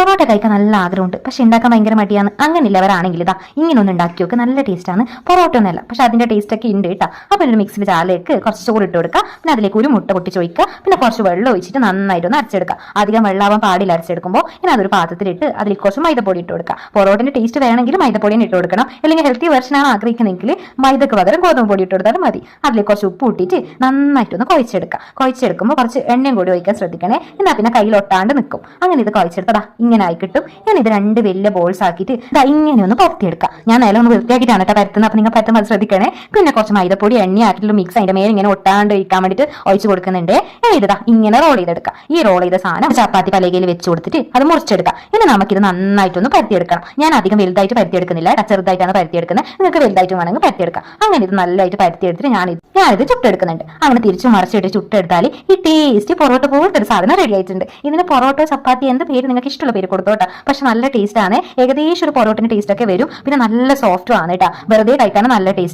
പൊറോട്ട കഴിക്കാൻ നല്ല ആഗ്രഹമുണ്ട്, പക്ഷെ ഉണ്ടാക്കാൻ ഭയങ്കര മടിയാണ്. അങ്ങനെയുള്ളവരാണെങ്കിൽ ഇതാ ഇങ്ങനെ ഒന്ന് ഉണ്ടാക്കി നോക്ക്. നല്ല ടേസ്റ്റാണ്. പൊറോട്ട ഒന്നുമല്ല, പക്ഷെ അതിന്റെ ടേസ്റ്റ് ഒക്കെ ഉണ്ട് കേട്ടോ. അപ്പോൾ ഒരു മിക്സിയിൽ ചാലേക്ക് കുറച്ച് ചോറ് ഇട്ട് കൊടുക്കുക. പിന്നെ അതിലേക്ക് ഒരു മുട്ട പൊട്ടിച്ച് ഒഴിക്കുക. പിന്നെ കുറച്ച് വെള്ളം ഒഴിച്ചിട്ട് നന്നായിട്ടൊന്ന് അരച്ചെടുക്കുക. അധികം വെള്ളമാവാൻ പാടില്ല അരച്ചെടുക്കുമ്പോൾ. ഇനി അതൊരു പാത്രത്തിലിട്ട് അതിലേക്ക് കുറച്ച് മൈദപ്പൊടി ഇട്ട് കൊടുക്കുക. പൊറോട്ടിന്റെ ടേസ്റ്റ് വേണമെങ്കിൽ മൈദപ്പൊടിയും ഇട്ട് കൊടുക്കണം. അല്ലെങ്കിൽ ഹെൽത്തി വെർഷനാണ് ആഗ്രഹിക്കുന്നതെങ്കിൽ മൈദക്ക് പകരം ഗോതമ്പ് പൊടി ഇട്ട് കൊടുത്താലും മതി. അതിലേക്ക് കുറച്ച് ഉപ്പ് ഇട്ടിട്ട് നന്നായിട്ടൊന്ന് കുഴച്ചെടുക്കുക. കുഴച്ചെടുക്കുമ്പോൾ കുറച്ച് എണ്ണയും കൂടി ഒഴിക്കാൻ ശ്രദ്ധിക്കണേ. എന്നാൽ പിന്നെ കയ്യിൽ ഒട്ടാണ്ട് നിൽക്കും. അങ്ങനെ ഇത് കുഴച്ചെടുത്തതാ ഇങ്ങനെ ആയി കിട്ടും. ഞാൻ ഇത് 2 വലിയ ബോൾസ് ആക്കിയിട്ട് ഇതാ ഇങ്ങനെ ഒന്ന് പരത്തിയെടുക്കുക. ഞാൻ നിലം ഒന്ന് വൃത്തിയാക്കിയിട്ടാണ് കേട്ടോ പരത്തുന്നത്. അപ്പം നിങ്ങൾ പറ്റുമ്പോൾ അത് ശ്രദ്ധിക്കണേ. പിന്നെ കുറച്ച് മൈദപ്പൊടി എണ്ണ ആക്കിയിട്ടുള്ള മിക്സ് അതിന്റെ മേലെ ഇങ്ങനെ ഒട്ടാണ്ട് ഇരിക്കാൻ വേണ്ടിയിട്ട് ഒഴിച്ച് കൊടുക്കുന്നുണ്ട്. ഞാൻ ഇതാ ഇങ്ങനെ റോൾ ചെയ്തെടുക്കുക. ഈ റോൾ ചെയ്ത സാധനം ചപ്പാത്തി പലകയിൽ വെച്ച് കൊടുത്തിട്ട് അത് മുറിച്ചെടുക്കുക. ഇനി നമുക്കിത് നന്നായിട്ടൊന്ന് പരത്തിയെടുക്കണം. ഞാൻ അധികം വലുതായിട്ട് പരത്തിയെടുക്കുന്നില്ല, ചെറുതായിട്ടാണ് പരത്തിയെടുക്കുന്നത്. നിങ്ങൾക്ക് വലുതായിട്ട് വേണമെങ്കിൽ പരത്തിയെടുക്കാം. അങ്ങനെ ഇത് നല്ലതായിട്ട് പരത്തിയെടുത്തിട്ട് ഞാനിത് ചുട്ടെടുക്കുന്നുണ്ട്. അങ്ങനെ തിരിച്ചു മറിച്ചിട്ട് ചുട്ടെടുത്താൽ ഈ ടേസ്റ്റ് പൊറോട്ട പോലത്തെ ഒരു സാധനം റെഡി ആയിട്ടുണ്ട്. ഇതിന് പൊറോട്ട ചപ്പാത്തി എന്ത് പേര് നിങ്ങൾക്ക് ഇഷ്ടമുള്ള പേര് കൊടുത്തോട്ടെ. പക്ഷെ നല്ല ടേസ്റ്റ് ആണ്. ഏകദേശം ഒരു പൊറോട്ടിന്റെ ടേസ്റ്റ് ഒക്കെ വരും. പിന്നെ നല്ല സോഫ്റ്റും ആണ് കേട്ടോ. വെറുതെ കഴിക്കാൻ നല്ല ടേസ്റ്റ്.